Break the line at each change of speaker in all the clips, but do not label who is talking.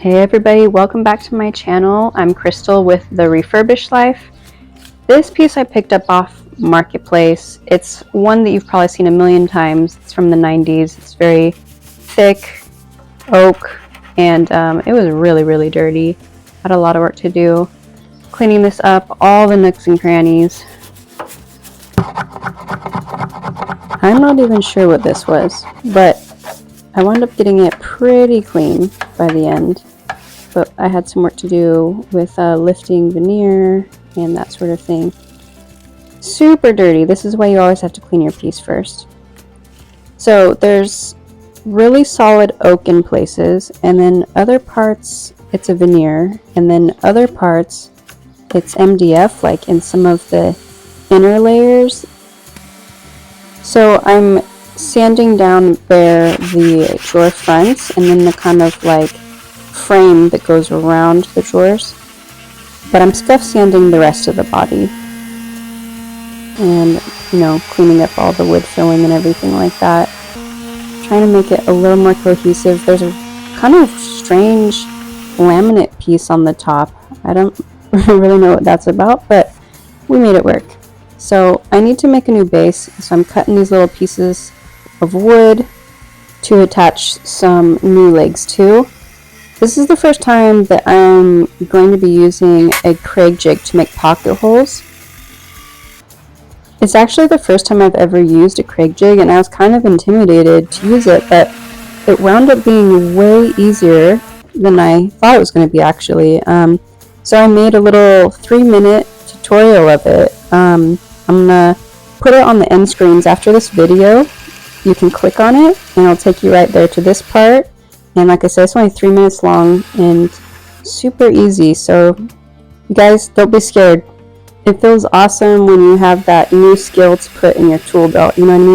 Hey everybody, welcome back to my channel. I'm Crystal with The Refurbished Life. This piece I picked up off Marketplace. It's one that you've probably seen a million times. It's from the 90s. It's very thick oak and it was really dirty. Had a lot of work to do cleaning this up, all the nooks and crannies. I'm not even sure what this was, but I wound up getting it pretty clean by the end. But I had some work to do with lifting veneer and that sort of thing. Super dirty. This is why you always have to clean your piece first. So there's really solid oak in places, and then other parts it's a veneer, and then other parts it's MDF, like in some of the inner layers. So I'm sanding down bare the drawer fronts and then the kind of like frame that goes around the drawers, but I'm scuff sanding the rest of the body and, you know, cleaning up all the wood filling and everything like that, trying to make it a little more cohesive. There's a kind of strange laminate piece on the top. I don't really know what that's about, but we made it work. So I need to make a new base, so I'm cutting these little pieces of wood to attach some new legs to. This is the first time that I'm going to be using a Craig jig to make pocket holes. It's actually the first time I've ever used a Craig jig, and I was kind of intimidated to use it, but it wound up being way easier than I thought it was going to be actually. So I made a little 3-minute tutorial of it. I'm going to put it on the end screens after this video. You can click on it and it'll take you right there to this part. And like I said, it's only 3 minutes long and super easy, so you guys don't be scared. It feels awesome when you have that new skill to put in your tool belt, you know what I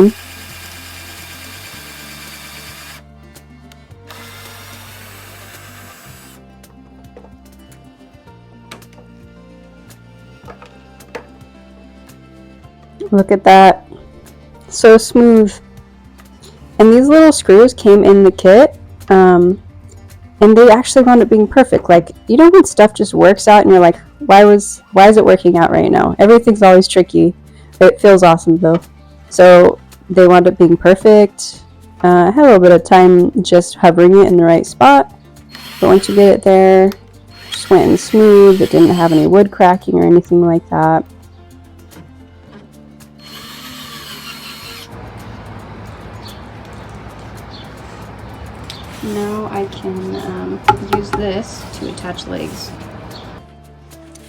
mean? Look at that. So smooth. And these little screws came in the kit. And they actually wound up being perfect. Like, you know when stuff just works out and you're like, why is it working out right now? Everything's always tricky. It feels awesome though. So they wound up being perfect. I had a little bit of time just hovering it in the right spot. But once you get it there, just went in smooth. It didn't have any wood cracking or anything like that. Now I can use this to attach legs.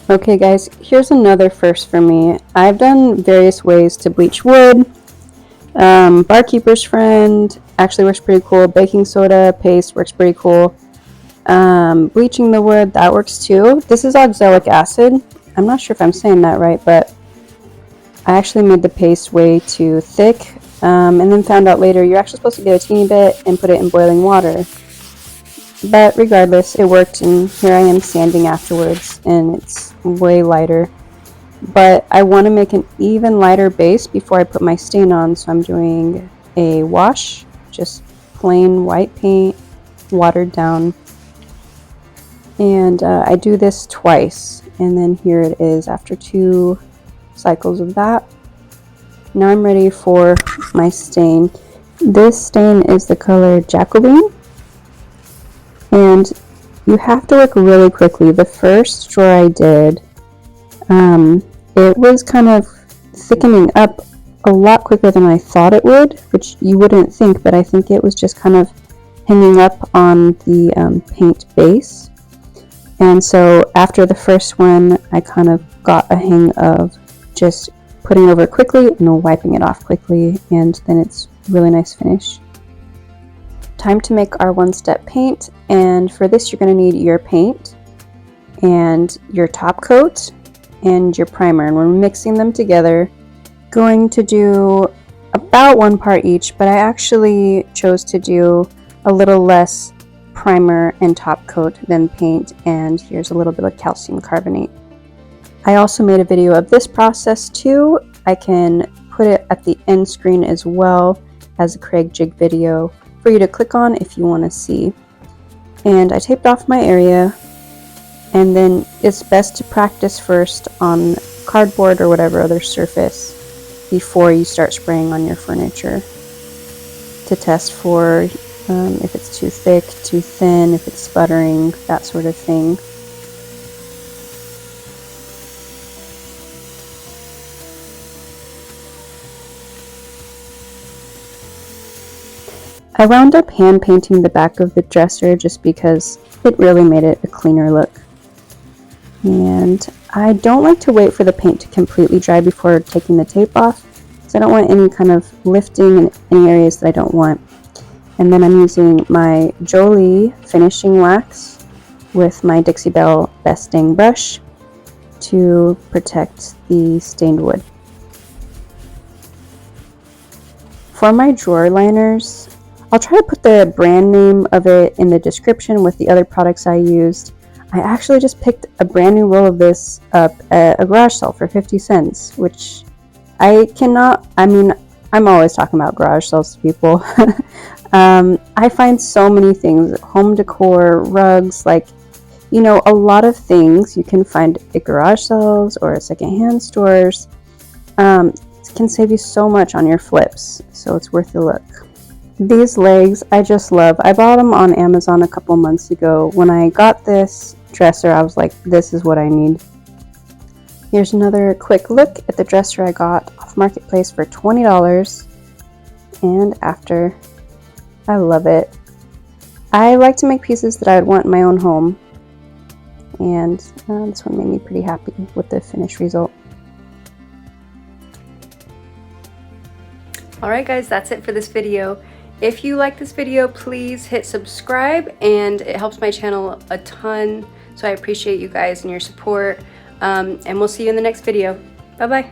Okay guys, here's another first for me. I've done various ways to bleach wood. Barkeeper's Friend actually works pretty cool. Baking soda paste works pretty cool. Bleaching the wood, that works too. This is oxalic acid. I'm not sure if I'm saying that right, but I actually made the paste way too thick. And then found out later you're actually supposed to get a teeny bit and put it in boiling water. But regardless, it worked, and here I am sanding afterwards, and it's way lighter. But I want to make an even lighter base before I put my stain on, so I'm doing a wash, just plain white paint, watered down. And I do this twice, and then here it is after 2 cycles of that. Now I'm ready for my stain. This stain is the color Jacobin, and you have to work really quickly. The first drawer I did, it was kind of thickening up a lot quicker than I thought it would, which you wouldn't think, but I think it was just kind of hanging up on the paint base. And so after the first one, I kind of got a hang of just putting over quickly and wiping it off quickly, and then it's really nice finish. Time to make our one-step paint, and for this you're going to need your paint and your top coat and your primer, and we're mixing them together. Going to do about 1 part each, but I actually chose to do a little less primer and top coat than paint, and here's a little bit of calcium carbonate. I also made a video of this process too. I can put it at the end screen as well as a Craig jig video for you to click on if you want to see. And I taped off my area, and then it's best to practice first on cardboard or whatever other surface before you start spraying on your furniture to test for if it's too thick, too thin, if it's sputtering, that sort of thing. I wound up hand painting the back of the dresser just because it really made it a cleaner look. And I don't like to wait for the paint to completely dry before taking the tape off, because I don't want any kind of lifting in any areas that I don't want. And then I'm using my Jolie finishing wax with my Dixie Belle Best Dang brush to protect the stained wood. For my drawer liners, I'll try to put the brand name of it in the description with the other products I used. I actually just picked a brand new roll of this up at a garage sale for 50 cents, which I'm always talking about garage sales to people. I find so many things, home decor, rugs, like, a lot of things you can find at garage sales or at secondhand stores. It can save you so much on your flips, so it's worth the look. These legs I just love. I bought them on Amazon a couple months ago. When I got this dresser, I was like, this is what I need. Here's another quick look at the dresser I got off Marketplace for $20. And after, I love it. I like to make pieces that I would want in my own home. And this one made me pretty happy with the finished result. Alright guys, that's it for this video. If you like this video, please hit subscribe, and it helps my channel a ton. So I appreciate you guys and your support. And we'll see you in the next video. Bye bye.